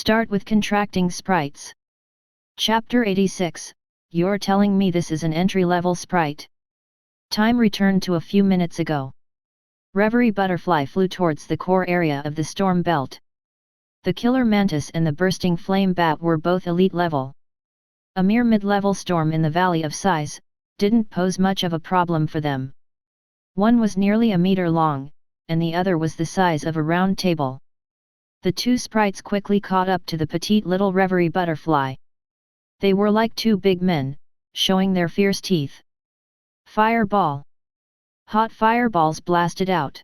Start with contracting sprites. Chapter 86, You're telling me this is an entry-level sprite? Time returned to a few minutes ago. Reverie Butterfly flew towards the core area of the storm belt. The Killer Mantis and the Bursting Flame Bat were both elite level. A mere mid-level storm in the Valley of Sighs didn't pose much of a problem for them. One was nearly a meter long, and the other was the size of a round table. The two sprites quickly caught up to the petite little Reverie Butterfly. They were like two big men, showing their fierce teeth. Fireball! Hot fireballs blasted out.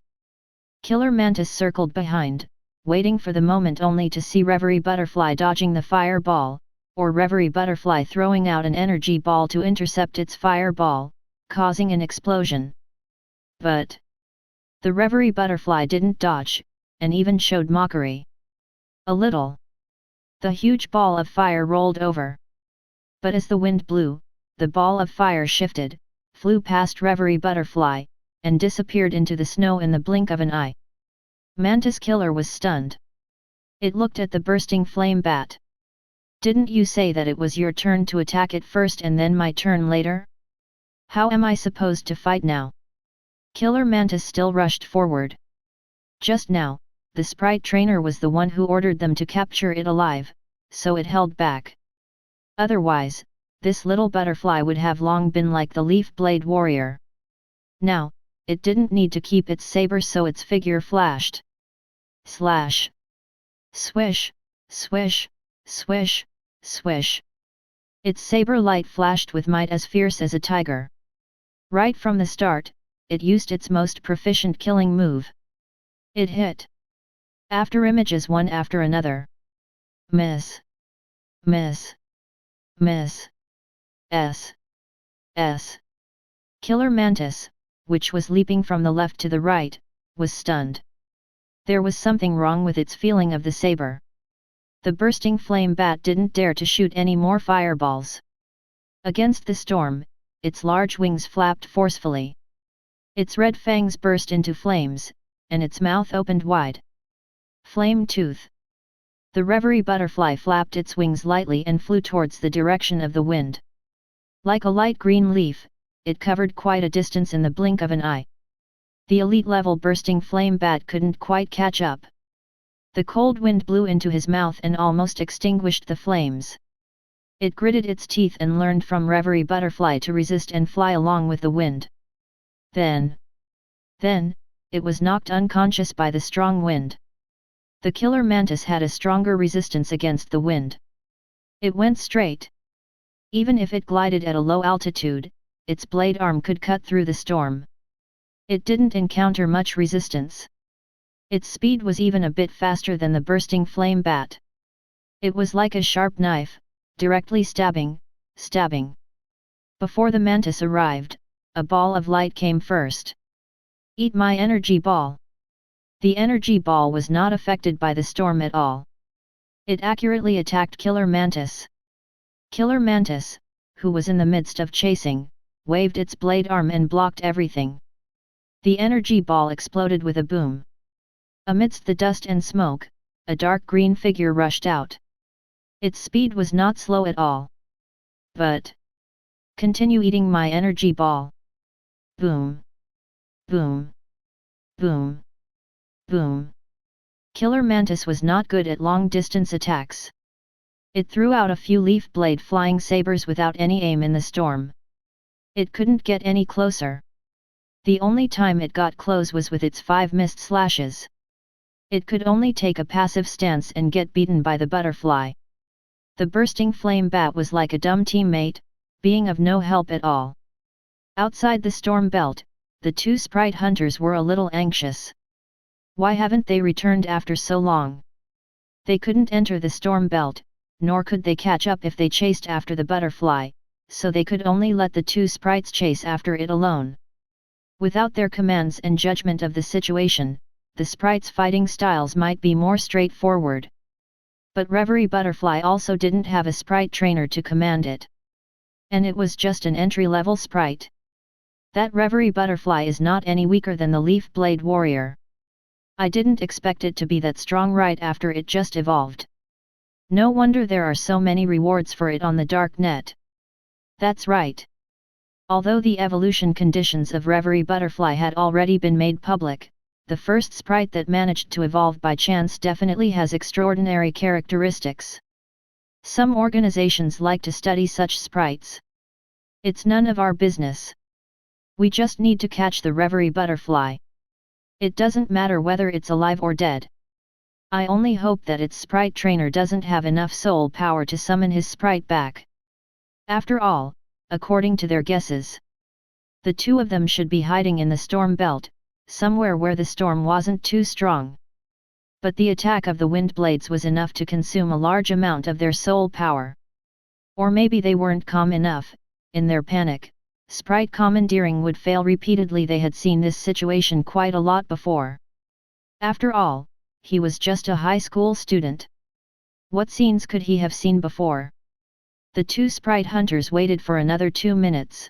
Killer Mantis circled behind, waiting for the moment only to see Reverie Butterfly dodging the fireball, or Reverie Butterfly throwing out an energy ball to intercept its fireball, causing an explosion. But the Reverie Butterfly didn't dodge, and even showed mockery. A little. The huge ball of fire rolled over. But as the wind blew, the ball of fire shifted, flew past Reverie Butterfly, and disappeared into the snow in the blink of an eye. Mantis Killer was stunned. It looked at the Bursting Flame Bat. Didn't you say that it was your turn to attack it first and then my turn later? How am I supposed to fight now? Killer Mantis still rushed forward. Just now, the sprite trainer was the one who ordered them to capture it alive, so it held back. Otherwise, this little butterfly would have long been like the Leaf Blade Warrior. Now, it didn't need to keep its saber, so its figure flashed. Slash! Swish! Swish! Swish! Swish! Its saber light flashed with might as fierce as a tiger. Right from the start, it used its most proficient killing move. It hit. After images one after another. Miss. Miss. Miss. S. Killer Mantis, which was leaping from the left to the right, was stunned. There was something wrong with its feeling of the saber. The Bursting Flame Bat didn't dare to shoot any more fireballs. Against the storm, its large wings flapped forcefully. Its red fangs burst into flames, and its mouth opened wide. Flame Tooth. The Reverie Butterfly flapped its wings lightly and flew towards the direction of the wind. Like a light green leaf, it covered quite a distance in the blink of an eye. The elite-level Bursting Flame Bat couldn't quite catch up. The cold wind blew into his mouth and almost extinguished the flames. It gritted its teeth and learned from Reverie Butterfly to resist and fly along with the wind. Then, it was knocked unconscious by the strong wind. The Killer Mantis had a stronger resistance against the wind. It went straight. Even if it glided at a low altitude, its blade arm could cut through the storm. It didn't encounter much resistance. Its speed was even a bit faster than the Bursting Flame Bat. It was like a sharp knife, directly stabbing. Before the mantis arrived, a ball of light came first. Eat my energy ball! The energy ball was not affected by the storm at all. It accurately attacked Killer Mantis. Killer Mantis, who was in the midst of chasing, waved its blade arm and blocked everything. The energy ball exploded with a boom. Amidst the dust and smoke, a dark green figure rushed out. Its speed was not slow at all. But continue eating my energy ball. Boom! Boom! Boom! Boom! Killer Mantis was not good at long-distance attacks. It threw out a few leaf blade flying sabers without any aim in the storm. It couldn't get any closer. The only time it got close was with its 5 mist slashes. It could only take a passive stance and get beaten by the butterfly. The Bursting Flame Bat was like a dumb teammate, being of no help at all. Outside the storm belt, the two sprite hunters were a little anxious. Why haven't they returned after so long? They couldn't enter the storm belt, nor could they catch up if they chased after the butterfly, so they could only let the two sprites chase after it alone. Without their commands and judgment of the situation, the sprites' fighting styles might be more straightforward. But Reverie Butterfly also didn't have a sprite trainer to command it. And it was just an entry-level sprite. That Reverie Butterfly is not any weaker than the Leaf Blade Warrior. I didn't expect it to be that strong right after it just evolved. No wonder there are so many rewards for it on the dark net. That's right. Although the evolution conditions of Reverie Butterfly had already been made public, the first sprite that managed to evolve by chance definitely has extraordinary characteristics. Some organizations like to study such sprites. It's none of our business. We just need to catch the Reverie Butterfly. It doesn't matter whether it's alive or dead. I only hope that its sprite trainer doesn't have enough soul power to summon his sprite back. After all, according to their guesses, the two of them should be hiding in the storm belt, somewhere where the storm wasn't too strong. But the attack of the wind blades was enough to consume a large amount of their soul power. Or maybe they weren't calm enough. In their panic, sprite commandeering would fail repeatedly. They had seen this situation quite a lot before. After all, he was just a high school student. What scenes could he have seen before? The two sprite hunters waited for another 2 minutes.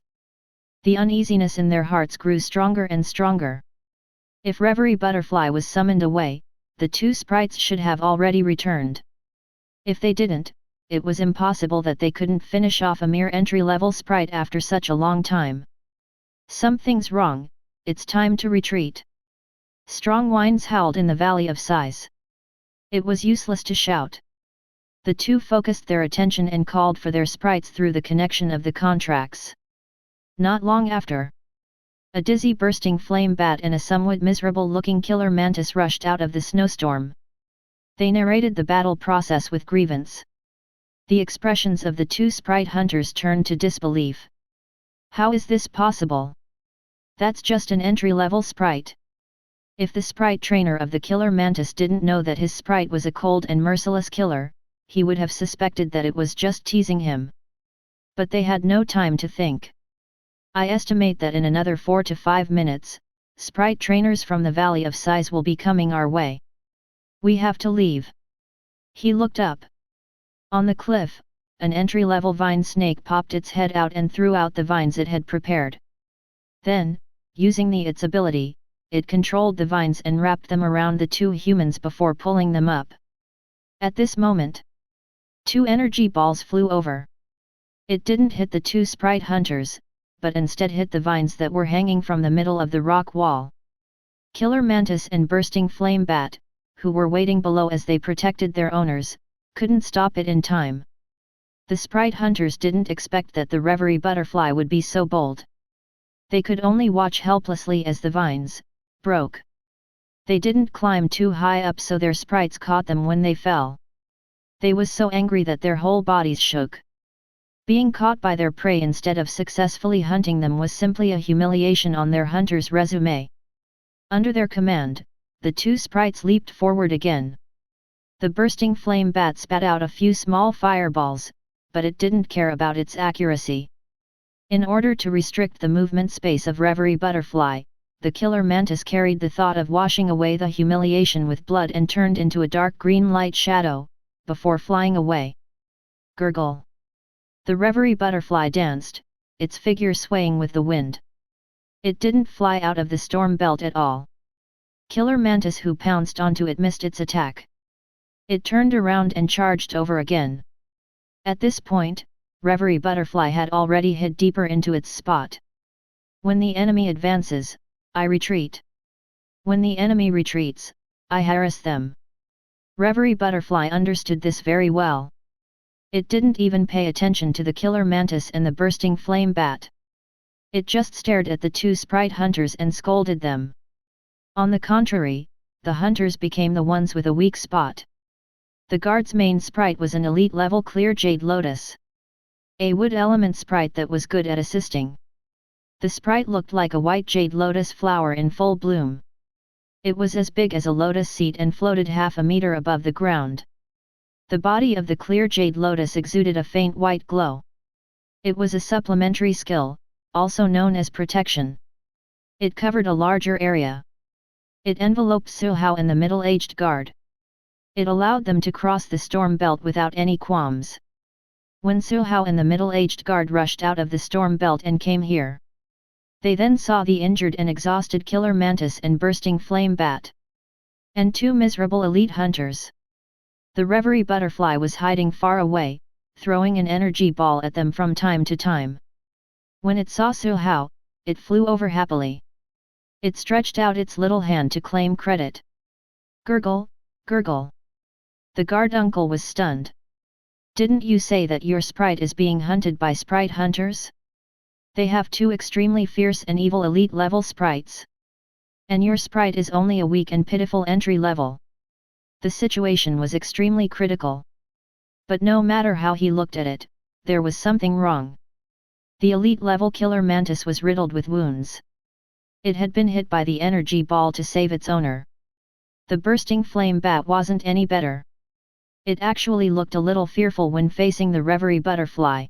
The uneasiness in their hearts grew stronger and stronger. If Reverie Butterfly was summoned away, the two sprites should have already returned. If they didn't, it was impossible that they couldn't finish off a mere entry-level sprite after such a long time. Something's wrong, it's time to retreat. Strong whines howled in the Valley of Sighs. It was useless to shout. The two focused their attention and called for their sprites through the connection of the contracts. Not long after, a dizzy bursting flame bat and a somewhat miserable-looking killer mantis rushed out of the snowstorm. They narrated the battle process with grievance. The expressions of the two sprite hunters turned to disbelief. How is this possible? That's just an entry-level sprite. If the sprite trainer of the killer mantis didn't know that his sprite was a cold and merciless killer, he would have suspected that it was just teasing him. But they had no time to think. I estimate that in another 4 to 5 minutes, sprite trainers from the Valley of Sighs will be coming our way. We have to leave. He looked up. On the cliff, an entry-level vine snake popped its head out and threw out the vines it had prepared. Then, using its ability, it controlled the vines and wrapped them around the two humans before pulling them up. At this moment, 2 energy balls flew over. It didn't hit the two sprite hunters, but instead hit the vines that were hanging from the middle of the rock wall. Killer Mantis and Bursting Flame Bat, who were waiting below as they protected their owners, couldn't stop it in time. The sprite hunters didn't expect that the Reverie Butterfly would be so bold. They could only watch helplessly as the vines broke. They didn't climb too high up so their sprites caught them when they fell. They was so angry that their whole bodies shook. Being caught by their prey instead of successfully hunting them was simply a humiliation on their hunter's resume. Under their command, the two sprites leaped forward again. The Bursting Flame Bat spat out a few small fireballs, but it didn't care about its accuracy. In order to restrict the movement space of Reverie Butterfly, the killer mantis carried the thought of washing away the humiliation with blood and turned into a dark green light shadow, before flying away. Gurgle. The Reverie Butterfly danced, its figure swaying with the wind. It didn't fly out of the storm belt at all. Killer mantis who pounced onto it missed its attack. It turned around and charged over again. At this point, Reverie Butterfly had already hid deeper into its spot. When the enemy advances, I retreat. When the enemy retreats, I harass them. Reverie Butterfly understood this very well. It didn't even pay attention to the killer mantis and the Bursting Flame Bat. It just stared at the two sprite hunters and scolded them. On the contrary, the hunters became the ones with a weak spot. The guard's main sprite was an elite-level clear jade lotus. A wood element sprite that was good at assisting. The sprite looked like a white jade lotus flower in full bloom. It was as big as a lotus seed and floated half a meter above the ground. The body of the clear jade lotus exuded a faint white glow. It was a supplementary skill, also known as protection. It covered a larger area. It enveloped Suhao and the middle-aged guard. It allowed them to cross the storm belt without any qualms. When Suhao and the middle-aged guard rushed out of the storm belt and came here, they then saw the injured and exhausted killer mantis and Bursting Flame Bat. And two miserable elite hunters. The Reverie butterfly was hiding far away, throwing an energy ball at them from time to time. When it saw Su Hao, it flew over happily. It stretched out its little hand to claim credit. Gurgle, gurgle. The guard uncle was stunned. Didn't you say that your sprite is being hunted by sprite hunters? They have 2 extremely fierce and evil elite level sprites. And your sprite is only a weak and pitiful entry level. The situation was extremely critical. But no matter how he looked at it, there was something wrong. The elite level killer mantis was riddled with wounds. It had been hit by the energy ball to save its owner. The bursting flame bat wasn't any better. It actually looked a little fearful when facing the Reverie butterfly.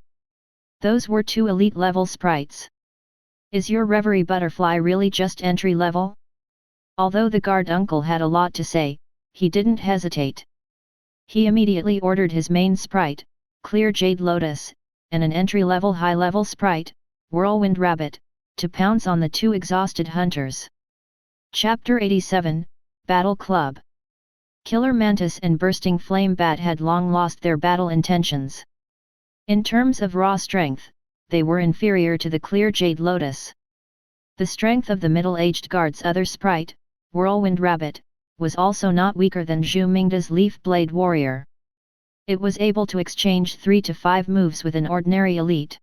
Those were 2 elite level sprites. Is your Reverie butterfly really just entry level? Although the guard uncle had a lot to say, he didn't hesitate. He immediately ordered his main sprite, Clear Jade Lotus, and an entry-level high-level sprite, Whirlwind Rabbit, to pounce on the 2 exhausted hunters. Chapter 87, Battle Club. Killer Mantis and Bursting Flame Bat had long lost their battle intentions. In terms of raw strength, they were inferior to the Clear Jade Lotus. The strength of the middle-aged guard's other sprite, Whirlwind Rabbit, was also not weaker than Zhu Mingda's Leaf Blade Warrior. It was able to exchange 3 to 5 moves with an ordinary elite.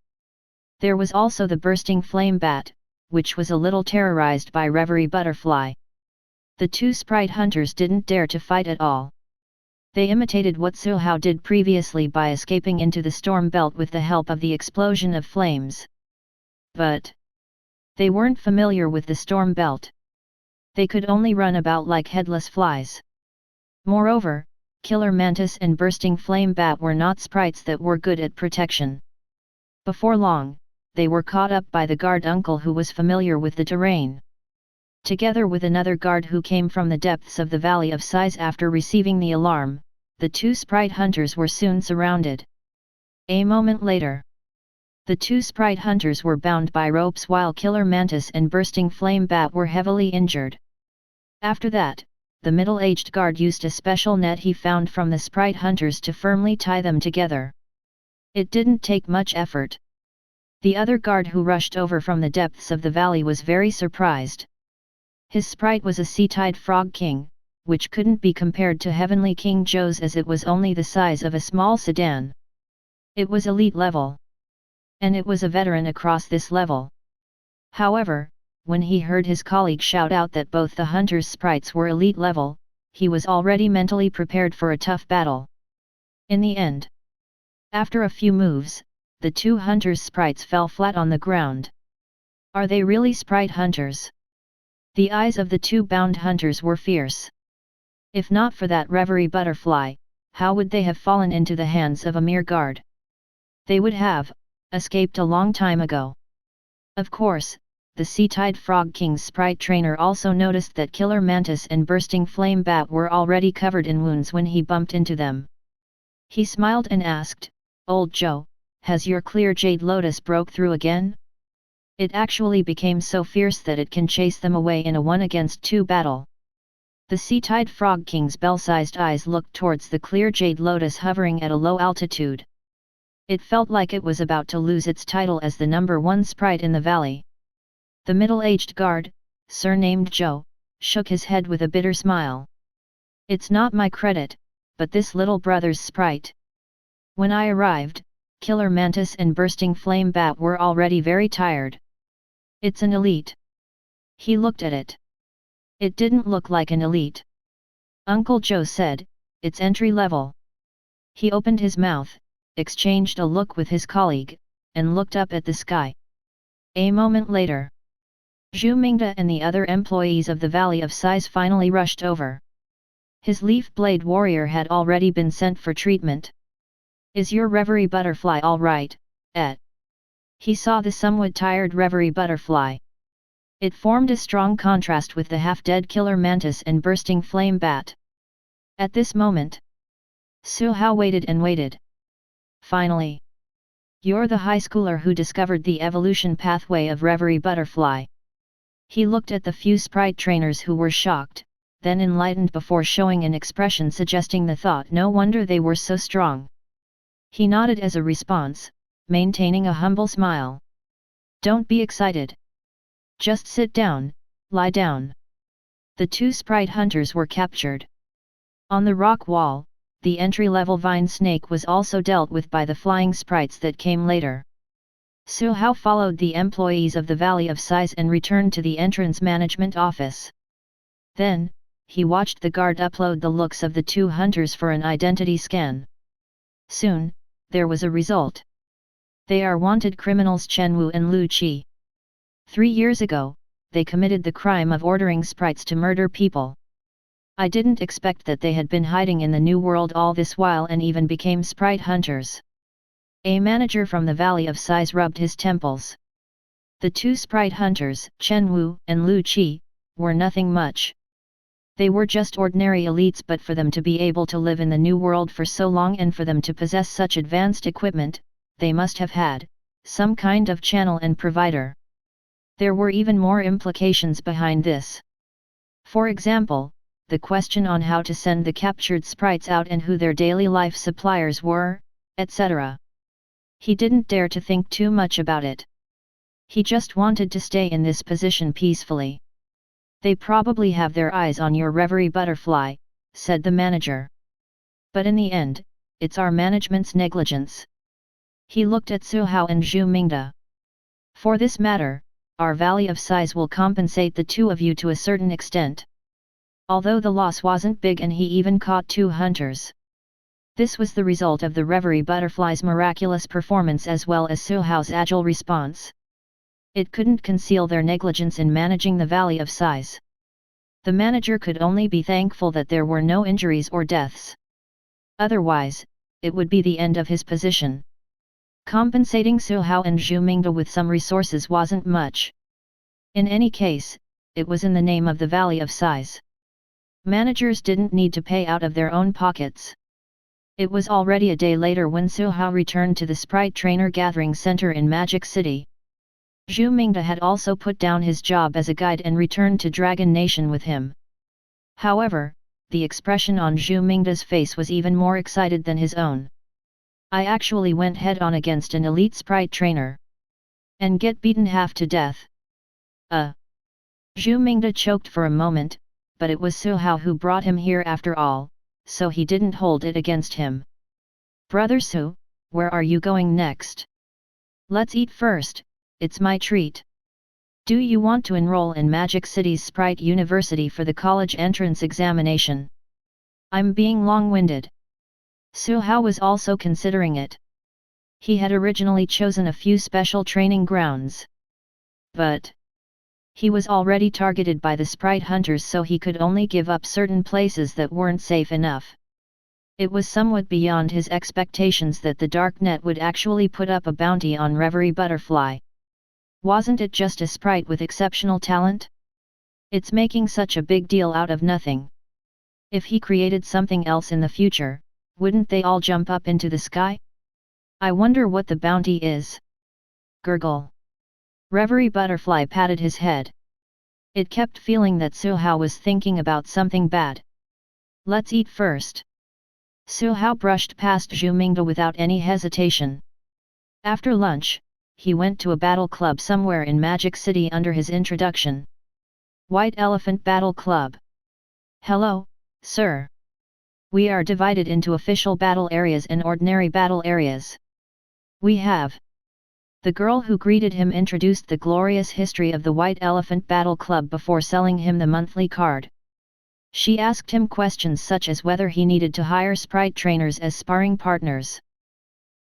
There was also the Bursting Flame Bat, which was a little terrorized by Reverie Butterfly. The 2 sprite hunters didn't dare to fight at all. They imitated what Su Hao did previously by escaping into the storm belt with the help of the explosion of flames. But they weren't familiar with the storm belt. They could only run about like headless flies. Moreover, Killer Mantis and Bursting Flame Bat were not sprites that were good at protection. Before long, they were caught up by the guard uncle who was familiar with the terrain. Together with another guard who came from the depths of the Valley of Sighs after receiving the alarm, the 2 sprite hunters were soon surrounded. A moment later, the 2 sprite hunters were bound by ropes while Killer Mantis and Bursting Flame Bat were heavily injured. After that, the middle-aged guard used a special net he found from the sprite hunters to firmly tie them together. It didn't take much effort. The other guard who rushed over from the depths of the valley was very surprised. His sprite was a sea-tide frog king, which couldn't be compared to Heavenly King Zhou's as it was only the size of a small sedan. It was elite level. And it was a veteran across this level. However, when he heard his colleague shout out that both the hunters' sprites were elite level, he was already mentally prepared for a tough battle. In the end, after a few moves, the 2 hunters' sprites fell flat on the ground. Are they really sprite hunters? The eyes of the 2 bound hunters were fierce. If not for that Reverie butterfly, how would they have fallen into the hands of a mere guard? They would have escaped a long time ago. Of course, the Sea-Tide Frog King's sprite trainer also noticed that Killer Mantis and Bursting Flame Bat were already covered in wounds when he bumped into them. He smiled and asked, "Old Zhou, has your Clear Jade Lotus broke through again?" It actually became so fierce that it can chase them away in a 1-against-2 battle. The Sea-Tide Frog King's bell-sized eyes looked towards the Clear Jade Lotus hovering at a low altitude. It felt like it was about to lose its title as the number 1 sprite in the valley. The middle-aged guard, surnamed Zhou, shook his head with a bitter smile. "It's not my credit, but this little brother's sprite. When I arrived, Killer Mantis and Bursting Flame Bat were already very tired. It's an elite." He looked at it. It didn't look like an elite. Uncle Zhou said, "It's entry level." He opened his mouth, exchanged a look with his colleague, and looked up at the sky. A moment later, Zhu Mingda and the other employees of the Valley of Sighs finally rushed over. His Leaf Blade Warrior had already been sent for treatment. "Is your Reverie Butterfly all right, Ed?" He saw the somewhat tired Reverie Butterfly. It formed a strong contrast with the half-dead Killer Mantis and Bursting Flame Bat. At this moment, Su Hao waited and waited. Finally, "You're the high schooler who discovered the evolution pathway of Reverie Butterfly." He looked at the few sprite trainers who were shocked, then enlightened before showing an expression suggesting the thought no wonder they were so strong. He nodded as a response, maintaining a humble smile. Don't be excited. Just sit down, lie down. The two sprite hunters were captured. On the rock wall, the entry-level vine snake was also dealt with by the flying sprites that came later. Su Hao followed the employees of the Valley of Sighs and returned to the entrance management office. Then, he watched the guard upload the looks of the two hunters for an identity scan. Soon, there was a result. They are wanted criminals Chen Wu and Lu Qi. 3 years ago, they committed the crime of ordering sprites to murder people. I didn't expect that they had been hiding in the New World all this while and even became sprite hunters. A manager from the Valley of Sighs rubbed his temples. The two sprite hunters, Chen Wu and Lu Qi, were nothing much. They were just ordinary elites, but for them to be able to live in the New World for so long and for them to possess such advanced equipment, they must have had some kind of channel and provider. There were even more implications behind this. For example, the question on how to send the captured sprites out and who their daily life suppliers were, etc. He didn't dare to think too much about it. He just wanted to stay in this position peacefully. They probably have their eyes on your reverie butterfly, said the manager. But in the end, it's our management's negligence. He looked at Su Hao and Zhu Mingde. For this matter, our Valley of Sighs will compensate the two of you to a certain extent. Although the loss wasn't big and he even caught 2 hunters. This was the result of the reverie butterfly's miraculous performance as well as Su Hao's agile response. It couldn't conceal their negligence in managing the Valley of Sighs. The manager could only be thankful that there were no injuries or deaths. Otherwise, it would be the end of his position. Compensating Su Hao and Zhu Mingde with some resources wasn't much. In any case, it was in the name of the Valley of Sighs. Managers didn't need to pay out of their own pockets. It was already a day later when Su Hao returned to the Sprite Trainer Gathering Center in Magic City. Zhu Mingde had also put down his job as a guide and returned to Dragon Nation with him. However, the expression on Zhu Mingde's face was even more excited than his own. I actually went head-on against an elite sprite trainer. And get beaten half to death. Zhu Mingde choked for a moment, but it was Su Hao who brought him here after all, so he didn't hold it against him. Brother Su, where are you going next? Let's eat first, it's my treat. Do you want to enroll in Magic City's Sprite University for the college entrance examination? I'm being long-winded. Su Hao was also considering it. He had originally chosen a few special training grounds. But he was already targeted by the sprite hunters, so he could only give up certain places that weren't safe enough. It was somewhat beyond his expectations that the Darknet would actually put up a bounty on Reverie Butterfly. Wasn't it just a sprite with exceptional talent? It's making such a big deal out of nothing. If he created something else in the future, wouldn't they all jump up into the sky? I wonder what the bounty is. Gurgle. Reverie Butterfly patted his head. It kept feeling that Su Hao was thinking about something bad. Let's eat first. Su Hao brushed past Zhu Mingde without any hesitation. After lunch, he went to a battle club somewhere in Magic City under his introduction. White Elephant Battle Club. Hello, sir. We are divided into official battle areas and ordinary battle areas. We have. The girl who greeted him introduced the glorious history of the White Elephant Battle Club before selling him the monthly card. She asked him questions such as whether he needed to hire sprite trainers as sparring partners.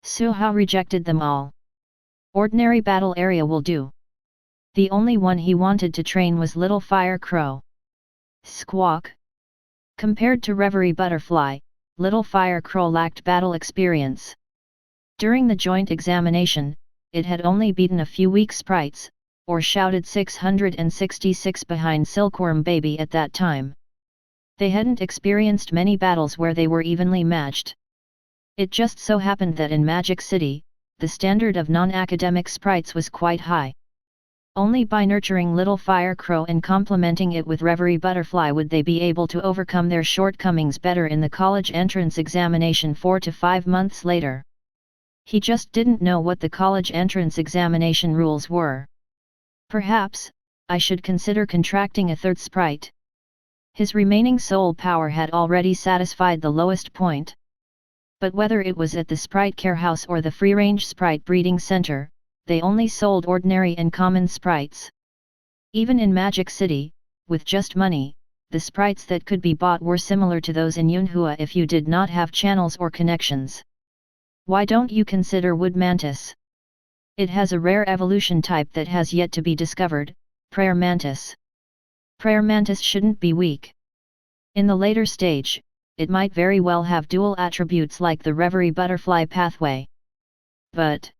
Su Hao rejected them all. Ordinary battle area will do. The only one he wanted to train was Little Fire Crow. Squawk. Compared to Reverie Butterfly, Little Fire Crow lacked battle experience. During the joint examination, it had only beaten a few weak sprites, or shouted 666 behind Silkworm Baby at that time. They hadn't experienced many battles where they were evenly matched. It just so happened that in Magic City, the standard of non-academic sprites was quite high. Only by nurturing Little Fire Crow and complementing it with Reverie Butterfly would they be able to overcome their shortcomings better in the college entrance examination 4 to 5 months later. He just didn't know what the college entrance examination rules were. Perhaps, I should consider contracting a third sprite. His remaining soul power had already satisfied the lowest point. But whether it was at the Sprite Care House or the free-range Sprite Breeding Center, they only sold ordinary and common sprites. Even in Magic City, with just money, the sprites that could be bought were similar to those in Yunhua if you did not have channels or connections. Why don't you consider Wood Mantis? It has a rare evolution type that has yet to be discovered, Prayer Mantis. Prayer Mantis shouldn't be weak. In the later stage, it might very well have dual attributes like the Reverie Butterfly pathway. But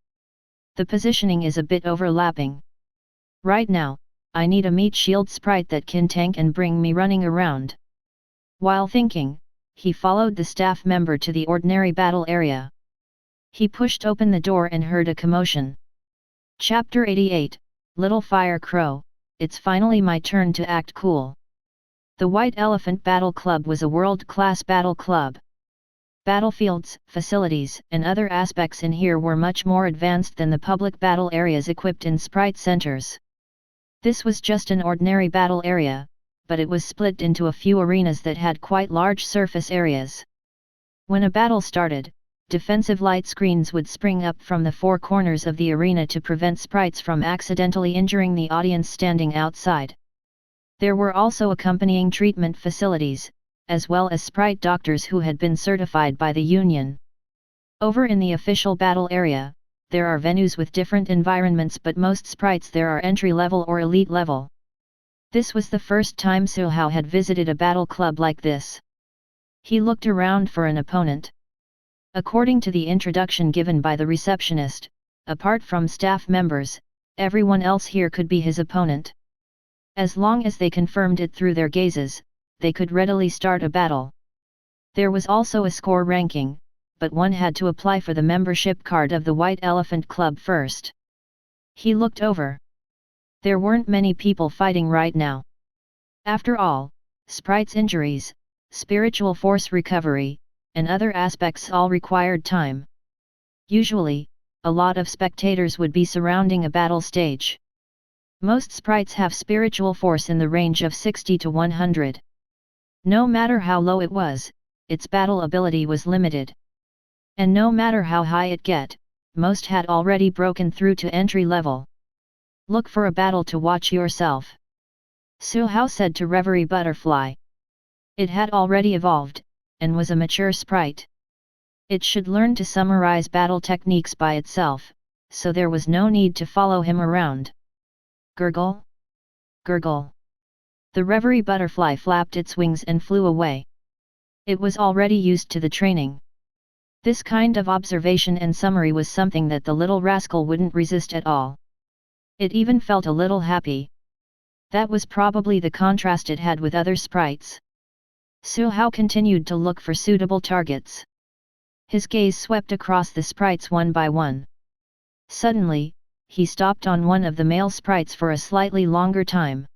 the positioning is a bit overlapping. Right now, I need a meat shield sprite that can tank and bring me running around. While thinking, he followed the staff member to the ordinary battle area. He pushed open the door and heard a commotion. Chapter 88, Little Fire Crow, it's finally my turn to act cool. The White Elephant Battle Club was a world-class battle club. Battlefields, facilities, and other aspects in here were much more advanced than the public battle areas equipped in Sprite centers. This was just an ordinary battle area, but it was split into a few arenas that had quite large surface areas. When a battle started, defensive light screens would spring up from the four corners of the arena to prevent sprites from accidentally injuring the audience standing outside. There were also accompanying treatment facilities, as well as sprite doctors who had been certified by the union. Over in the official battle area, there are venues with different environments, but most sprites there are entry-level or elite level. This was the first time Suhao had visited a battle club like this. He looked around for an opponent. According to the introduction given by the receptionist, apart from staff members, everyone else here could be his opponent. As long as they confirmed it through their gazes, they could readily start a battle. There was also a score ranking, but one had to apply for the membership card of the White Elephant Club first. He looked over. There weren't many people fighting right now. After all, sprites' injuries, spiritual force recovery, and other aspects all required time. Usually, a lot of spectators would be surrounding a battle stage. Most sprites have spiritual force in the range of 60 to 100. No matter how low it was, its battle ability was limited. And no matter how high it get, most had already broken through to entry level. Look for a battle to watch yourself. Suhao said to Reverie Butterfly. It had already evolved, and was a mature sprite. It should learn to summarize battle techniques by itself, so there was no need to follow him around. Gurgle? Gurgle. The Reverie Butterfly flapped its wings and flew away. It was already used to the training. This kind of observation and summary was something that the little rascal wouldn't resist at all. It even felt a little happy. That was probably the contrast it had with other sprites. Suhao continued to look for suitable targets. His gaze swept across the sprites one by one. Suddenly, he stopped on one of the male sprites for a slightly longer time.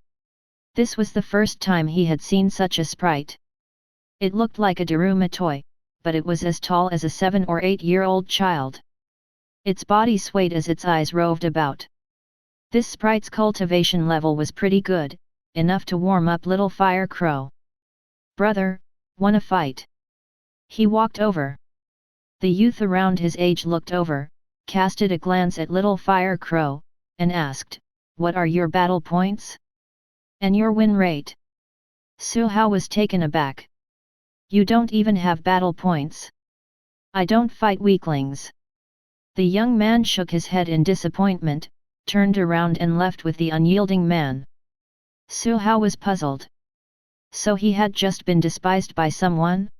This was the first time he had seen such a sprite. It looked like a Daruma toy, but it was as tall as a 7 or 8-year-old child. Its body swayed as its eyes roved about. This sprite's cultivation level was pretty good, enough to warm up Little Fire Crow. Brother, wanna fight? He walked over. The youth around his age looked over, casted a glance at Little Fire Crow, and asked, "What are your battle points? And your win rate?" Suhao was taken aback. "You don't even have battle points. I don't fight weaklings." The young man shook his head in disappointment, turned around and left with the unyielding man. Suhao was puzzled. So he had just been despised by someone?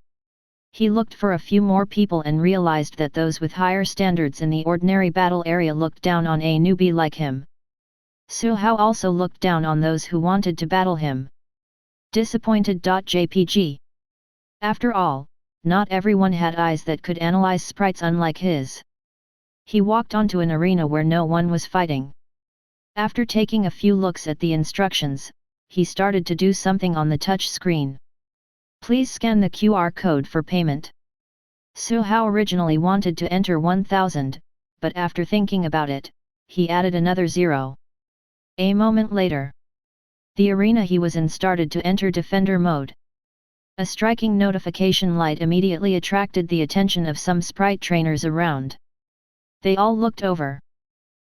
He looked for a few more people and realized that those with higher standards in the ordinary battle area looked down on a newbie like him. Suhao also looked down on those who wanted to battle him. Disappointed.jpg. After all, not everyone had eyes that could analyze sprites unlike his. He walked onto an arena where no one was fighting. After taking a few looks at the instructions, he started to do something on the touch screen. Please scan the QR code for payment. Su Hao originally wanted to enter 1000, but after thinking about it, he added another 0. A moment later, the arena he was in started to enter defender mode. A striking notification light immediately attracted the attention of some sprite trainers around. They all looked over.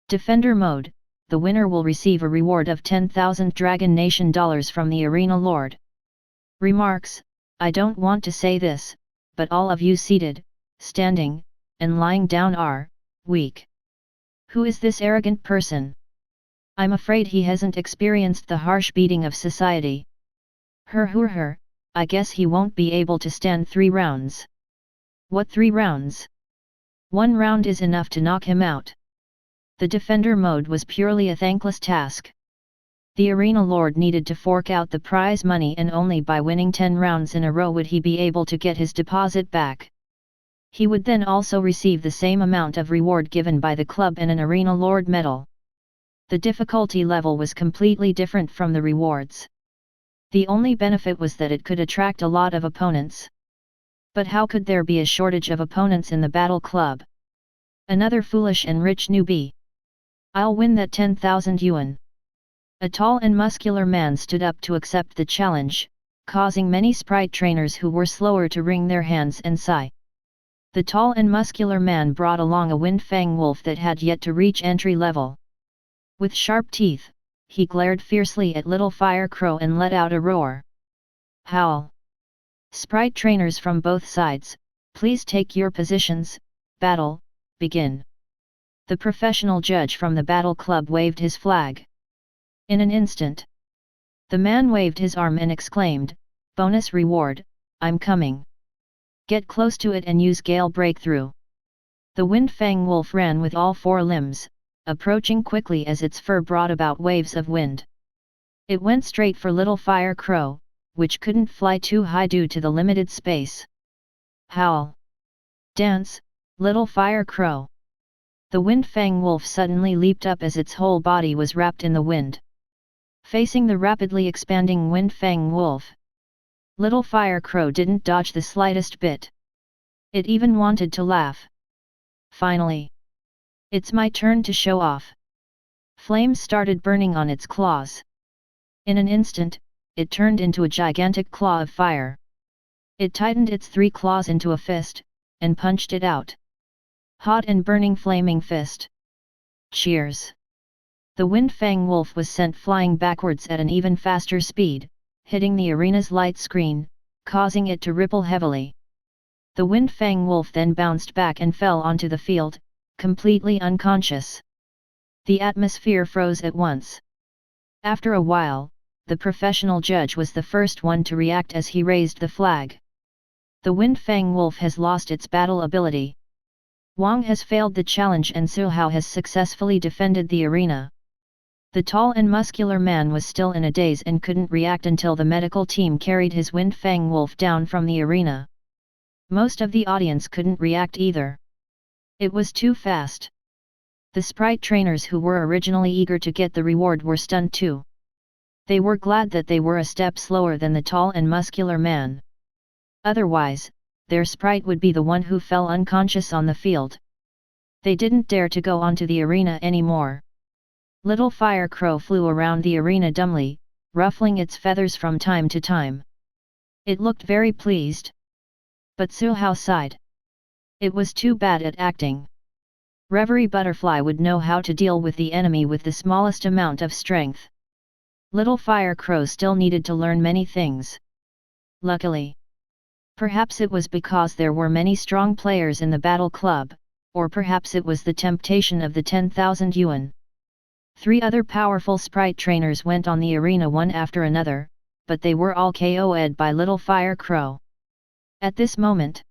Defender mode, the winner will receive a reward of 10,000 Dragon Nation dollars from the arena lord. Remarks: I don't want to say this, but all of you seated, standing, and lying down are weak. Who is this arrogant person? I'm afraid he hasn't experienced the harsh beating of society. Her, I guess he won't be able to stand 3 rounds. What 3 rounds? 1 round is enough to knock him out. The defender mode was purely a thankless task. The arena lord needed to fork out the prize money, and only by winning 10 rounds in a row would he be able to get his deposit back. He would then also receive the same amount of reward given by the club and an arena lord medal. The difficulty level was completely different from the rewards. The only benefit was that it could attract a lot of opponents. But how could there be a shortage of opponents in the battle club? Another foolish and rich newbie. I'll win that 10,000 yuan. A tall and muscular man stood up to accept the challenge, causing many sprite trainers who were slower to wring their hands and sigh. The tall and muscular man brought along a wind fang wolf that had yet to reach entry level. With sharp teeth, he glared fiercely at Little Fire Crow and let out a roar. Howl! Sprite trainers from both sides, please take your positions. Battle, begin. The professional judge from the battle club waved his flag. In an instant, the man waved his arm and exclaimed, bonus reward, I'm coming. Get close to it and use Gale Breakthrough. The Wind Fang Wolf ran with all 4 limbs, approaching quickly as its fur brought about waves of wind. It went straight for Little Fire Crow, which couldn't fly too high due to the limited space. Howl! Dance, Little Fire Crow! The Wind Fang Wolf suddenly leaped up as its whole body was wrapped in the wind. Facing the rapidly expanding Wind Fang Wolf, Little Fire Crow didn't dodge the slightest bit. It even wanted to laugh. Finally, it's my turn to show off. Flames started burning on its claws. In an instant, it turned into a gigantic claw of fire. It tightened its 3 claws into a fist, and punched it out. Hot and burning flaming fist. Cheers! The Wind Fang Wolf was sent flying backwards at an even faster speed, hitting the arena's light screen, causing it to ripple heavily. The Wind Fang Wolf then bounced back and fell onto the field, completely unconscious. The atmosphere froze at once. After a while, the professional judge was the first one to react as he raised the flag. The Wind Fang Wolf has lost its battle ability. Wang has failed the challenge and Su Hao has successfully defended the arena. The tall and muscular man was still in a daze and couldn't react until the medical team carried his Wind Fang Wolf down from the arena. Most of the audience couldn't react either. It was too fast. The sprite trainers who were originally eager to get the reward were stunned too. They were glad that they were a step slower than the tall and muscular man. Otherwise, their sprite would be the one who fell unconscious on the field. They didn't dare to go onto the arena anymore. Little Fire Crow flew around the arena dumbly, ruffling its feathers from time to time. It looked very pleased. But Su Hao sighed. It was too bad at acting. Reverie Butterfly would know how to deal with the enemy with the smallest amount of strength. Little Fire Crow still needed to learn many things. Luckily. Perhaps it was because there were many strong players in the battle club, or perhaps it was the temptation of the 10,000 yuan. 3 other powerful sprite trainers went on the arena one after another, but they were all KO'd by Little Fire Crow. At this moment,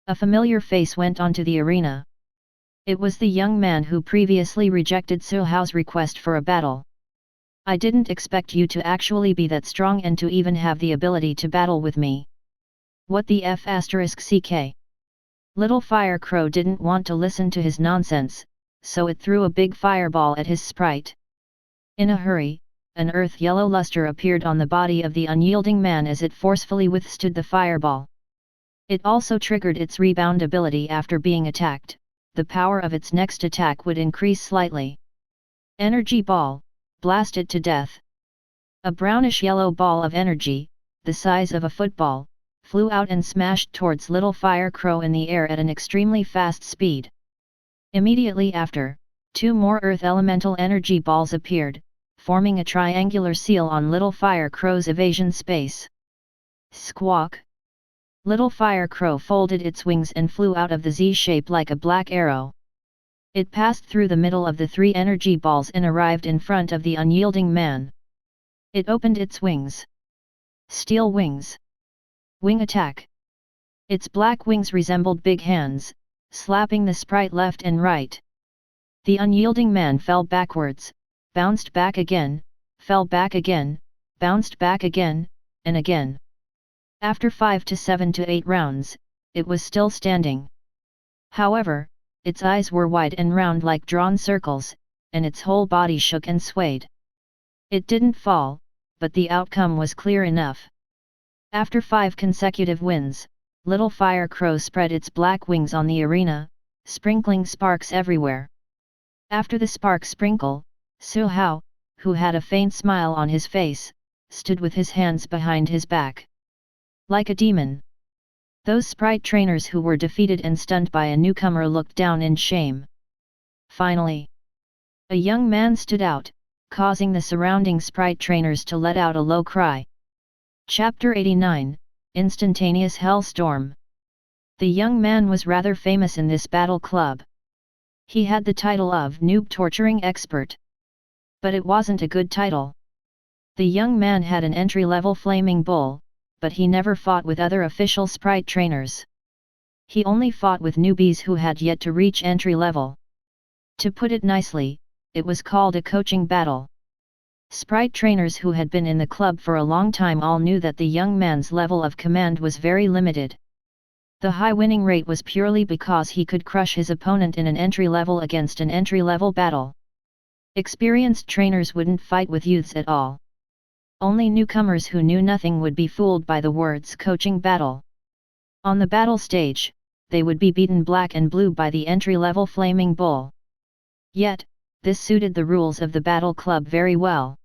a familiar face went onto the arena. It was the young man who previously rejected Su Hao's request for a battle. I didn't expect you to actually be that strong and to even have the ability to battle with me. What the F***ck? Little Fire Crow didn't want to listen to his nonsense, so it threw a big fireball at his sprite. In a hurry, an earth-yellow luster appeared on the body of the unyielding man as it forcefully withstood the fireball. It also triggered its rebound ability after being attacked. The power of its next attack would increase slightly. Energy ball, blast it to death. A brownish-yellow ball of energy, the size of a football, flew out and smashed towards Little Fire Crow in the air at an extremely fast speed. Immediately after, 2 more earth elemental energy balls appeared, forming a triangular seal on Little Fire Crow's evasion space. Squawk! Little Fire Crow folded its wings and flew out of the Z shape like a black arrow. It passed through the middle of the 3 energy balls and arrived in front of the unyielding man. It opened its wings. Steel wings. Wing attack. Its black wings resembled big hands, slapping the sprite left and right. The unyielding man fell backwards, bounced back again, fell back again, bounced back again, and again. After 5 to 7 to 8 rounds, it was still standing. However, its eyes were wide and round like drawn circles, and its whole body shook and swayed. It didn't fall, but the outcome was clear enough. After 5 consecutive wins, Little Fire Crow spread its black wings on the arena, sprinkling sparks everywhere. After the spark sprinkle, Su Hao, who had a faint smile on his face, stood with his hands behind his back. Like a demon. Those sprite trainers who were defeated and stunned by a newcomer looked down in shame. Finally, a young man stood out, causing the surrounding sprite trainers to let out a low cry. Chapter 89, Instantaneous Hellstorm. The young man was rather famous in this battle club. He had the title of Noob Torturing Expert. But it wasn't a good title. The young man had an entry-level flaming bull, but he never fought with other official sprite trainers. He only fought with newbies who had yet to reach entry level. To put it nicely, it was called a coaching battle. Sprite trainers who had been in the club for a long time all knew that the young man's level of command was very limited. The high winning rate was purely because he could crush his opponent in an entry level against an entry level battle. Experienced trainers wouldn't fight with youths at all. Only newcomers who knew nothing would be fooled by the words coaching battle. On the battle stage, they would be beaten black and blue by the entry-level flaming bull. Yet, this suited the rules of the battle club very well.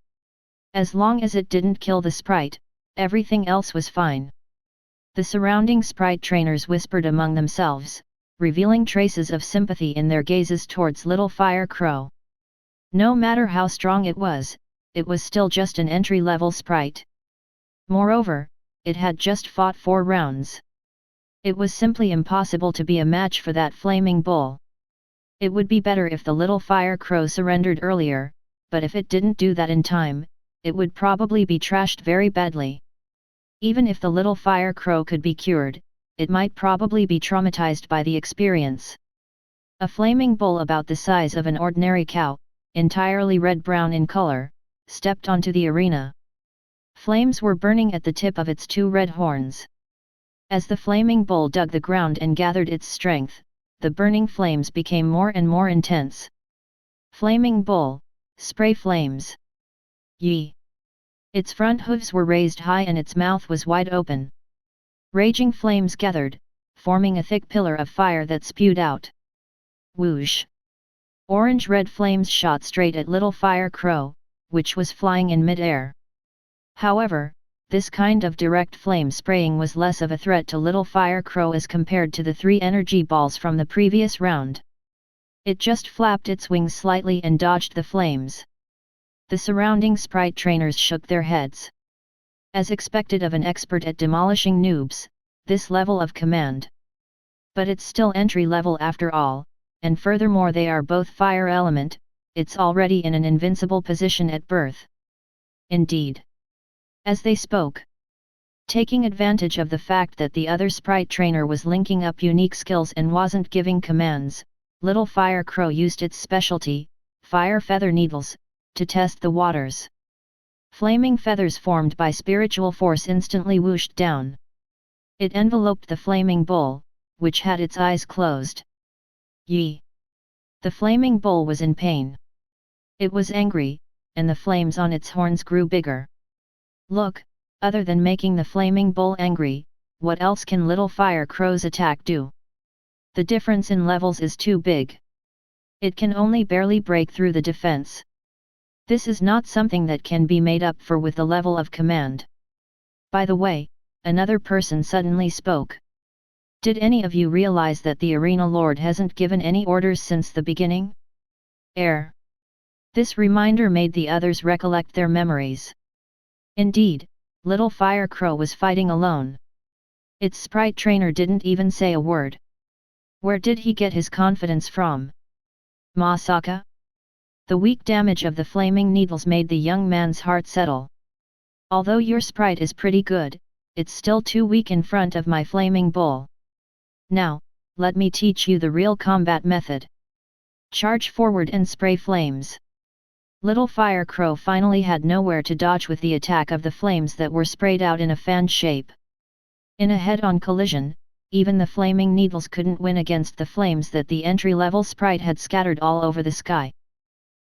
As long as it didn't kill the sprite, everything else was fine. The surrounding sprite trainers whispered among themselves, revealing traces of sympathy in their gazes towards Little Fire Crow. No matter how strong it was still just an entry-level sprite. Moreover, it had just fought 4 rounds. It was simply impossible to be a match for that flaming bull. It would be better if the Little Fire Crow surrendered earlier, but if it didn't do that in time, it would probably be trashed very badly. Even if the Little Fire Crow could be cured, it might probably be traumatized by the experience. A flaming bull about the size of an ordinary cow, entirely red-brown in color, stepped onto the arena. Flames were burning at the tip of its 2 red horns. As the flaming bull dug the ground and gathered its strength, the burning flames became more and more intense. Flaming bull, spray flames. Yee! Its front hooves were raised high and its mouth was wide open. Raging flames gathered, forming a thick pillar of fire that spewed out. Whoosh! Orange-red flames shot straight at Little Fire Crow, which was flying in mid-air. However, this kind of direct flame spraying was less of a threat to Little Fire Crow as compared to the 3 energy balls from the previous round. It just flapped its wings slightly and dodged the flames. The surrounding sprite trainers shook their heads. As expected of an expert at demolishing noobs, this level of command. But it's still entry level after all, and furthermore they are both fire element, it's already in an invincible position at birth. Indeed. As they spoke, taking advantage of the fact that the other sprite trainer was linking up unique skills and wasn't giving commands, Little Fire Crow used its specialty, fire feather needles, to test the waters. Flaming feathers formed by spiritual force instantly whooshed down. It enveloped the flaming bull, which had its eyes closed. Yee! The flaming bull was in pain. It was angry, and the flames on its horns grew bigger. Look, other than making the flaming bull angry, what else can little fire crow's attack do? The difference in levels is too big. It can only barely break through the defense. This is not something that can be made up for with the level of command. By the way, another person suddenly spoke. Did any of you realize that the arena lord hasn't given any orders since the beginning? This reminder made the others recollect their memories. Indeed, little Fire Crow was fighting alone. Its sprite trainer didn't even say a word. Where did he get his confidence from? Masaka? The weak damage of the flaming needles made the young man's heart settle. Although your sprite is pretty good, it's still too weak in front of my flaming bull. Now, let me teach you the real combat method. Charge forward and spray flames. Little Fire Crow finally had nowhere to dodge with the attack of the flames that were sprayed out in a fan shape. In a head-on collision, even the flaming needles couldn't win against the flames that the entry-level sprite had scattered all over the sky.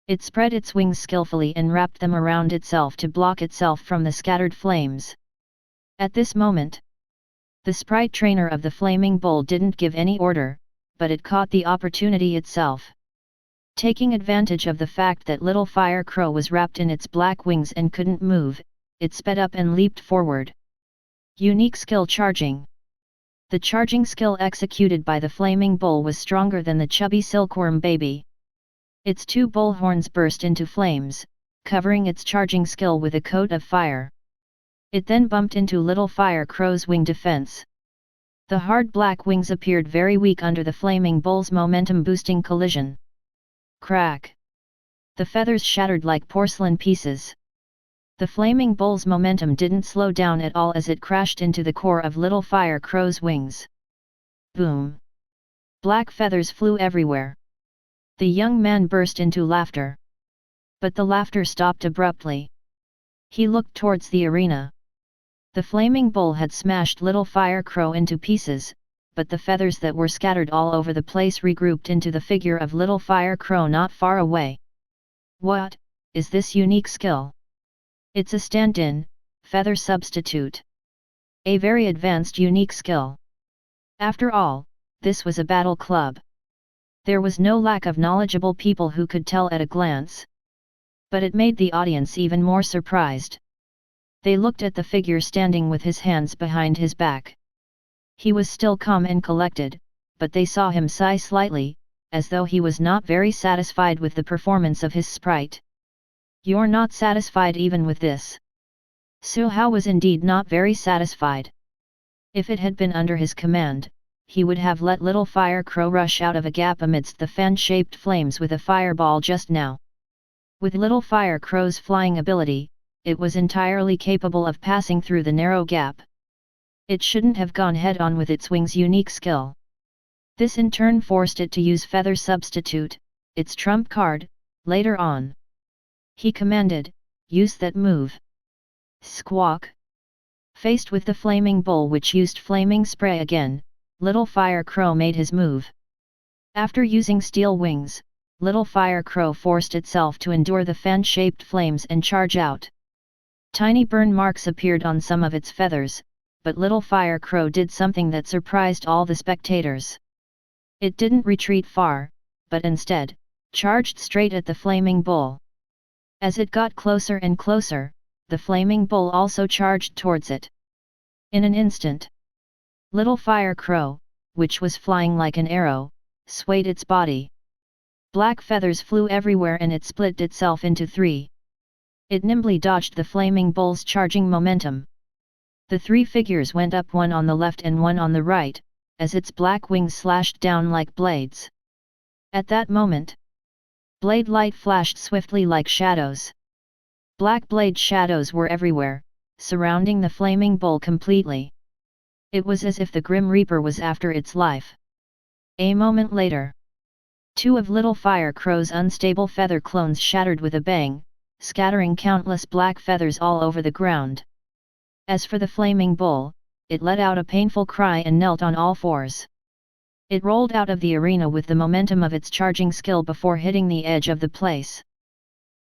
It spread its wings skillfully and wrapped them around itself to block itself from the scattered flames. At this moment, the sprite trainer of the flaming bull didn't give any order, but it caught the opportunity itself. Taking advantage of the fact that little Fire Crow was wrapped in its black wings and couldn't move, it sped up and leaped forward. Unique skill charging. The charging skill executed by the flaming bull was stronger than the chubby silkworm baby. Its two bull horns burst into flames, covering its charging skill with a coat of fire. It then bumped into little Fire Crow's wing defense. The hard black wings appeared very weak under the flaming bull's momentum-boosting collision. Crack! The feathers shattered like porcelain pieces. The flaming bull's momentum didn't slow down at all as it crashed into the core of little Fire Crow's wings. Boom! Black feathers flew everywhere. The young man burst into laughter. But the laughter stopped abruptly. He looked towards the arena. The flaming bull had smashed little Fire Crow into pieces, but the feathers that were scattered all over the place regrouped into the figure of little Fire Crow not far away. What is this unique skill? It's a stand-in, feather substitute. A very advanced unique skill. After all, this was a battle club. There was no lack of knowledgeable people who could tell at a glance. But it made the audience even more surprised. They looked at the figure standing with his hands behind his back. He was still calm and collected, but they saw him sigh slightly, as though he was not very satisfied with the performance of his sprite. You're not satisfied even with this? Su Hao was indeed not very satisfied. If it had been under his command, he would have let little Fire Crow rush out of a gap amidst the fan-shaped flames with a fireball just now. With little Fire Crow's flying ability, it was entirely capable of passing through the narrow gap. It shouldn't have gone head-on with its wing's unique skill. This in turn forced it to use Feather Substitute, its trump card, later on. He commanded, "Use that move." Squawk! Faced with the flaming bull which used flaming spray again, little Fire Crow made his move. After using steel wings, little Fire Crow forced itself to endure the fan-shaped flames and charge out. Tiny burn marks appeared on some of its feathers, but little Fire Crow did something that surprised all the spectators. It didn't retreat far, but instead, charged straight at the flaming bull. As it got closer and closer, the flaming bull also charged towards it. In an instant, little Fire Crow, which was flying like an arrow, swayed its body. Black feathers flew everywhere and it split itself into three. It nimbly dodged the flaming bull's charging momentum. The three figures went up, one on the left and one on the right, as its black wings slashed down like blades. At that moment, blade light flashed swiftly like shadows. Black blade shadows were everywhere, surrounding the flaming bull completely. It was as if the Grim Reaper was after its life. A moment later, two of little Fire Crow's unstable feather clones shattered with a bang, scattering countless black feathers all over the ground. As for the flaming bull, it let out a painful cry and knelt on all fours. It rolled out of the arena with the momentum of its charging skill before hitting the edge of the place.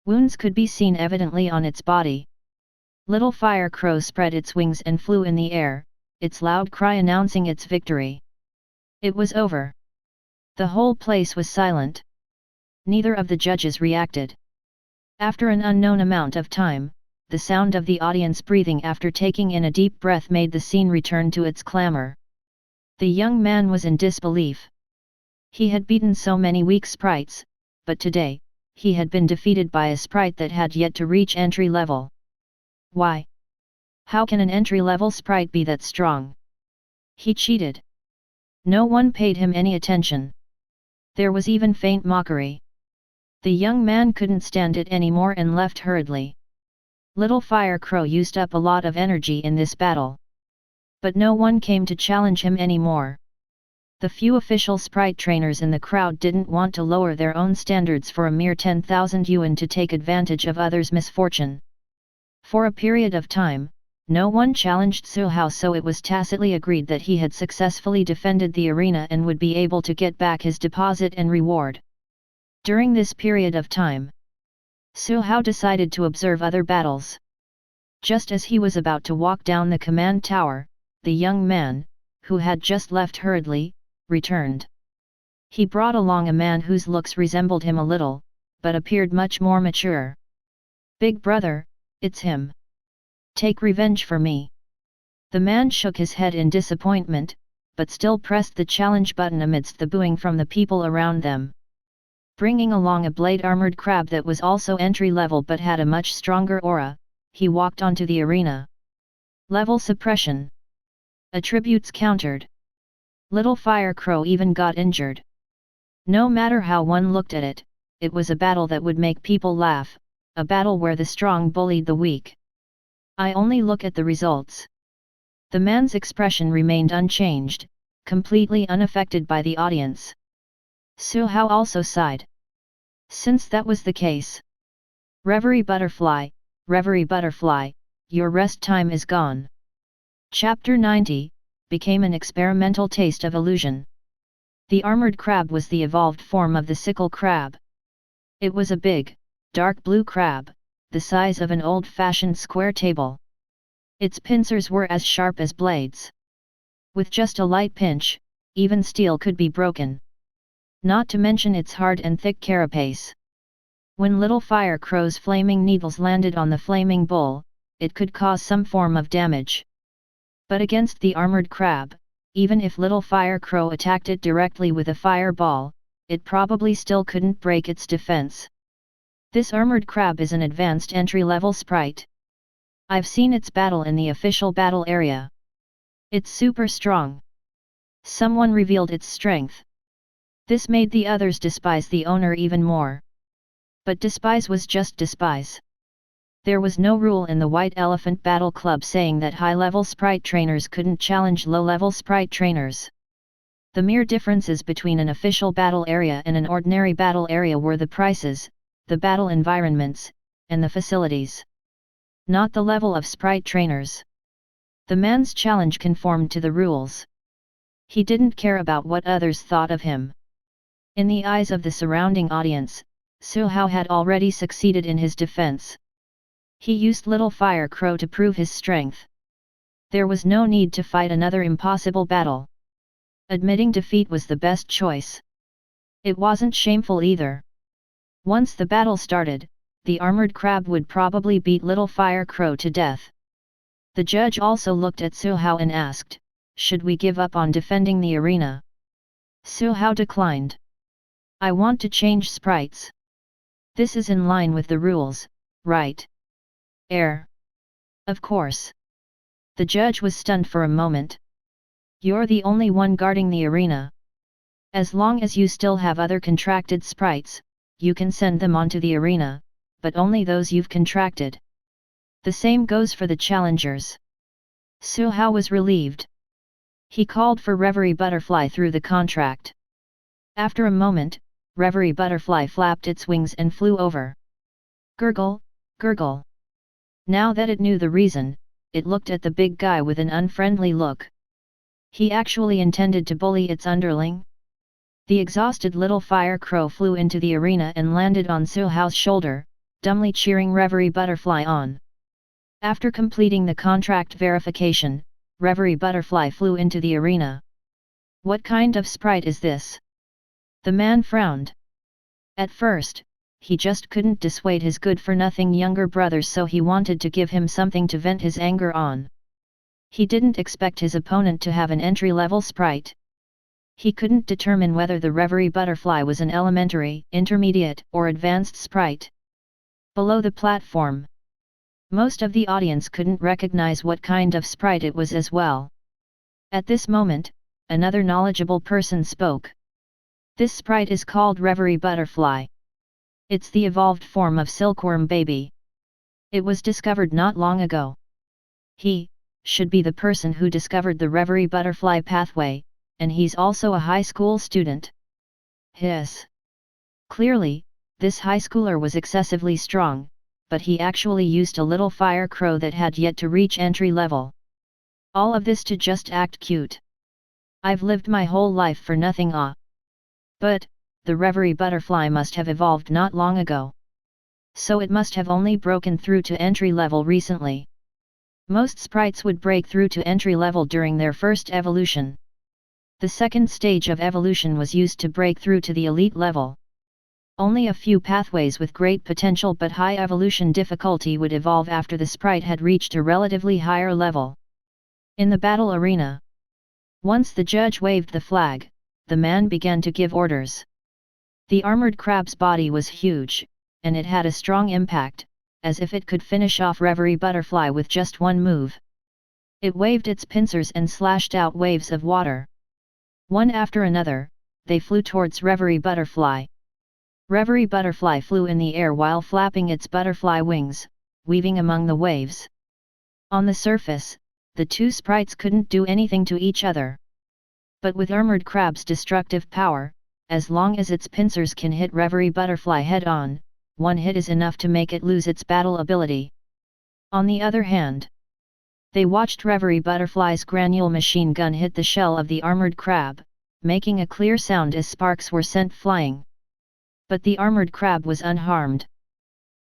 Wounds could be seen evidently on its body. Little Fire Crow spread its wings and flew in the air, its loud cry announcing its victory. It was over. The whole place was silent. Neither of the judges reacted. After an unknown amount of time, the sound of the audience breathing after taking in a deep breath made the scene return to its clamor. The young man was in disbelief. He had beaten so many weak sprites, but today, he had been defeated by a sprite that had yet to reach entry level. Why? How can an entry-level sprite be that strong? He cheated. No one paid him any attention. There was even faint mockery. The young man couldn't stand it anymore and left hurriedly. Little Fire Crow used up a lot of energy in this battle. But no one came to challenge him anymore. The few official sprite trainers in the crowd didn't want to lower their own standards for a mere 10,000 yuan to take advantage of others' misfortune. For a period of time, no one challenged Su Hao, so it was tacitly agreed that he had successfully defended the arena and would be able to get back his deposit and reward. During this period of time, Su Hao decided to observe other battles. Just as he was about to walk down the command tower, the young man, who had just left hurriedly, returned. He brought along a man whose looks resembled him a little, but appeared much more mature. "Big brother, it's him. Take revenge for me." The man shook his head in disappointment, but still pressed the challenge button amidst the booing from the people around them. Bringing along a blade-armored crab that was also entry-level but had a much stronger aura, he walked onto the arena. Level suppression. Attributes countered. Little Fire Crow even got injured. No matter how one looked at it, it was a battle that would make people laugh, a battle where the strong bullied the weak. I only look at the results. The man's expression remained unchanged, completely unaffected by the audience. Su Hao also sighed. Since that was the case. Reverie Butterfly, your rest time is gone. Chapter 90, became an experimental taste of illusion. The armored crab was the evolved form of the sickle crab. It was a big, dark blue crab, the size of an old-fashioned square table. Its pincers were as sharp as blades. With just a light pinch, even steel could be broken. Not to mention its hard and thick carapace. When Little Fire Crow's flaming needles landed on the flaming bull, it could cause some form of damage. But against the armored crab, even if Little Fire Crow attacked it directly with a fireball, it probably still couldn't break its defense. This armored crab is an advanced entry-level sprite. I've seen its battle in the official battle area. It's super strong. Someone revealed its strength. This made the others despise the owner even more. But despise was just despise. There was no rule in the White Elephant Battle Club saying that high-level sprite trainers couldn't challenge low-level sprite trainers. The mere differences between an official battle area and an ordinary battle area were the prices, the battle environments, and the facilities. Not the level of sprite trainers. The man's challenge conformed to the rules. He didn't care about what others thought of him. In the eyes of the surrounding audience, Su Hao had already succeeded in his defense. He used Little Fire Crow to prove his strength. There was no need to fight another impossible battle. Admitting defeat was the best choice. It wasn't shameful either. Once the battle started, the armored crab would probably beat Little Fire Crow to death. The judge also looked at Su Hao and asked, "Should we give up on defending the arena?" Su Hao declined. "I want to change sprites. This is in line with the rules, right?" Of course." The judge was stunned for a moment. "You're the only one guarding the arena. As long as you still have other contracted sprites, you can send them onto the arena, but only those you've contracted. The same goes for the challengers." Su Hao was relieved. He called for Reverie Butterfly through the contract. After a moment, Reverie Butterfly flapped its wings and flew over. Gurgle, gurgle. Now that it knew the reason, it looked at the big guy with an unfriendly look. He actually intended to bully its underling? The exhausted Little Fire Crow flew into the arena and landed on Su Hao's shoulder, dumbly cheering Reverie Butterfly on. After completing the contract verification, Reverie Butterfly flew into the arena. What kind of sprite is this? The man frowned. At first, he just couldn't dissuade his good-for-nothing younger brother, so he wanted to give him something to vent his anger on. He didn't expect his opponent to have an entry-level sprite. He couldn't determine whether the Reverie Butterfly was an elementary, intermediate, or advanced sprite. Below the platform, most of the audience couldn't recognize what kind of sprite it was as well. At this moment, another knowledgeable person spoke. This sprite is called Reverie Butterfly. It's the evolved form of Silkworm Baby. It was discovered not long ago. He should be the person who discovered the Reverie Butterfly pathway, and he's also a high school student. Hiss. Clearly, this high schooler was excessively strong, but he actually used a little fire crow that had yet to reach entry level. All of this to just act cute. I've lived my whole life for nothing. But, the Reverie Butterfly must have evolved not long ago. So it must have only broken through to entry level recently. Most sprites would break through to entry level during their first evolution. The second stage of evolution was used to break through to the elite level. Only a few pathways with great potential but high evolution difficulty would evolve after the sprite had reached a relatively higher level. In the battle arena, once the judge waved the flag, the man began to give orders. The armored crab's body was huge, and it had a strong impact, as if it could finish off Reverie Butterfly with just one move. It waved its pincers and slashed out waves of water. One after another, they flew towards Reverie Butterfly. Reverie Butterfly flew in the air while flapping its butterfly wings, weaving among the waves. On the surface, the two sprites couldn't do anything to each other. But with Armored Crab's destructive power, as long as its pincers can hit Reverie Butterfly head-on, one hit is enough to make it lose its battle ability. On the other hand, they watched Reverie Butterfly's granule machine gun hit the shell of the Armored Crab, making a clear sound as sparks were sent flying. But the Armored Crab was unharmed.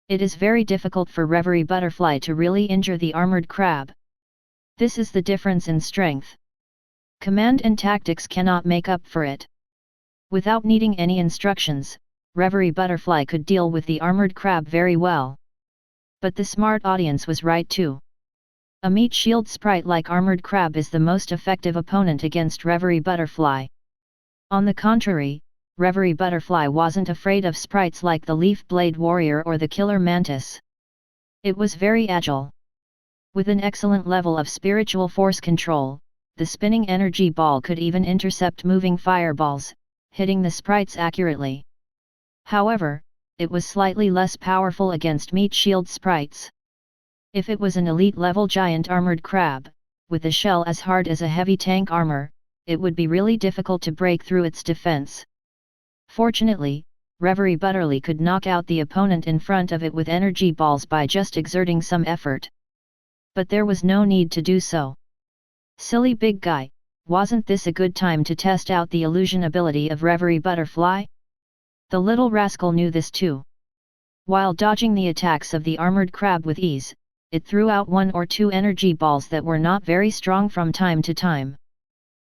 It is very difficult for Reverie Butterfly to really injure the Armored Crab. This is the difference in strength. Command and tactics cannot make up for it. Without needing any instructions, Reverie Butterfly could deal with the Armored Crab very well. But the smart audience was right too. A meat shield sprite like Armored Crab is the most effective opponent against Reverie Butterfly. On the contrary, Reverie Butterfly wasn't afraid of sprites like the Leaf Blade Warrior or the Killer Mantis. It was very agile. With an excellent level of spiritual force control, the spinning energy ball could even intercept moving fireballs, hitting the sprites accurately. However, it was slightly less powerful against meat shield sprites. If it was an elite-level giant armored crab, with a shell as hard as a heavy tank armor, it would be really difficult to break through its defense. Fortunately, Reverie Butterfly could knock out the opponent in front of it with energy balls by just exerting some effort. But there was no need to do so. Silly big guy, wasn't this a good time to test out the illusion ability of Reverie Butterfly? The little rascal knew this too. While dodging the attacks of the armored crab with ease, it threw out one or two energy balls that were not very strong from time to time.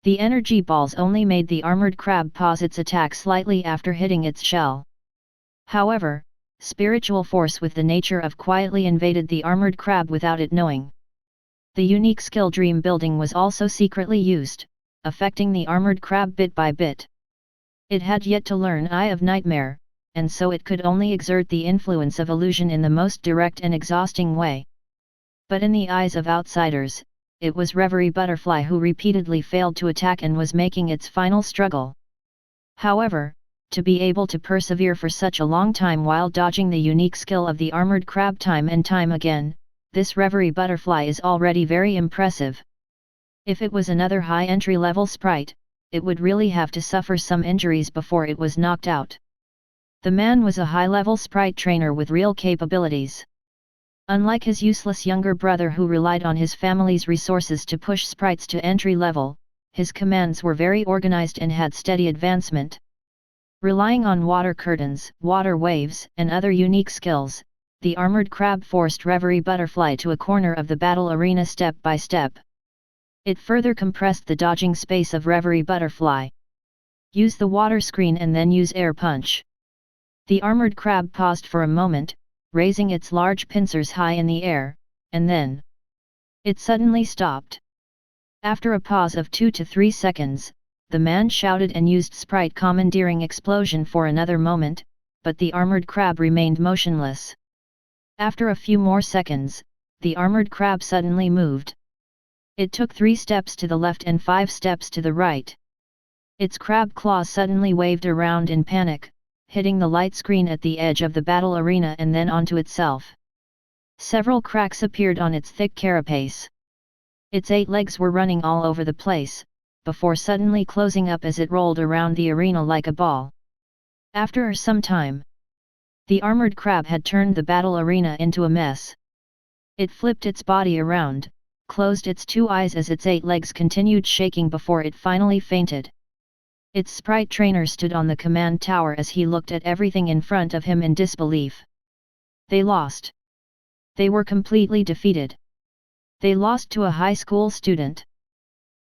The energy balls only made the armored crab pause its attack slightly after hitting its shell. However, spiritual force with the nature of quietly invaded the armored crab without it knowing. The unique skill Dream Building was also secretly used, affecting the armored crab bit by bit. It had yet to learn Eye of Nightmare, and so it could only exert the influence of illusion in the most direct and exhausting way. But in the eyes of outsiders, it was Reverie Butterfly who repeatedly failed to attack and was making its final struggle. However, to be able to persevere for such a long time while dodging the unique skill of the armored crab time and time again, this Reverie Butterfly is already very impressive. If it was another high entry-level sprite, it would really have to suffer some injuries before it was knocked out. The man was a high-level sprite trainer with real capabilities. Unlike his useless younger brother who relied on his family's resources to push sprites to entry level, his commands were very organized and had steady advancement. Relying on water curtains, water waves, and other unique skills, the armored crab forced Reverie Butterfly to a corner of the battle arena step by step. It further compressed the dodging space of Reverie Butterfly. Use the water screen and then use air punch. The armored crab paused for a moment, raising its large pincers high in the air, and then it suddenly stopped. After a pause of 2 to 3 seconds, the man shouted and used Sprite commandeering explosion for another moment, but the armored crab remained motionless. After a few more seconds, the armored crab suddenly moved. It took 3 steps to the left and 5 steps to the right. Its crab claws suddenly waved around in panic, hitting the light screen at the edge of the battle arena and then onto itself. Several cracks appeared on its thick carapace. Its 8 legs were running all over the place, before suddenly closing up as it rolled around the arena like a ball. After some time, the armored crab had turned the battle arena into a mess. It flipped its body around, closed its 2 eyes as its 8 legs continued shaking before it finally fainted. Its sprite trainer stood on the command tower as he looked at everything in front of him in disbelief. They lost. They were completely defeated. They lost to a high school student.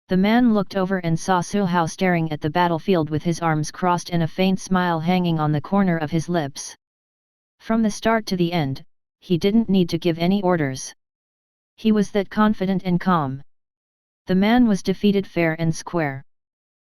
The man looked over and saw Suhao staring at the battlefield with his arms crossed and a faint smile hanging on the corner of his lips. From the start to the end, he didn't need to give any orders. He was that confident and calm. The man was defeated fair and square.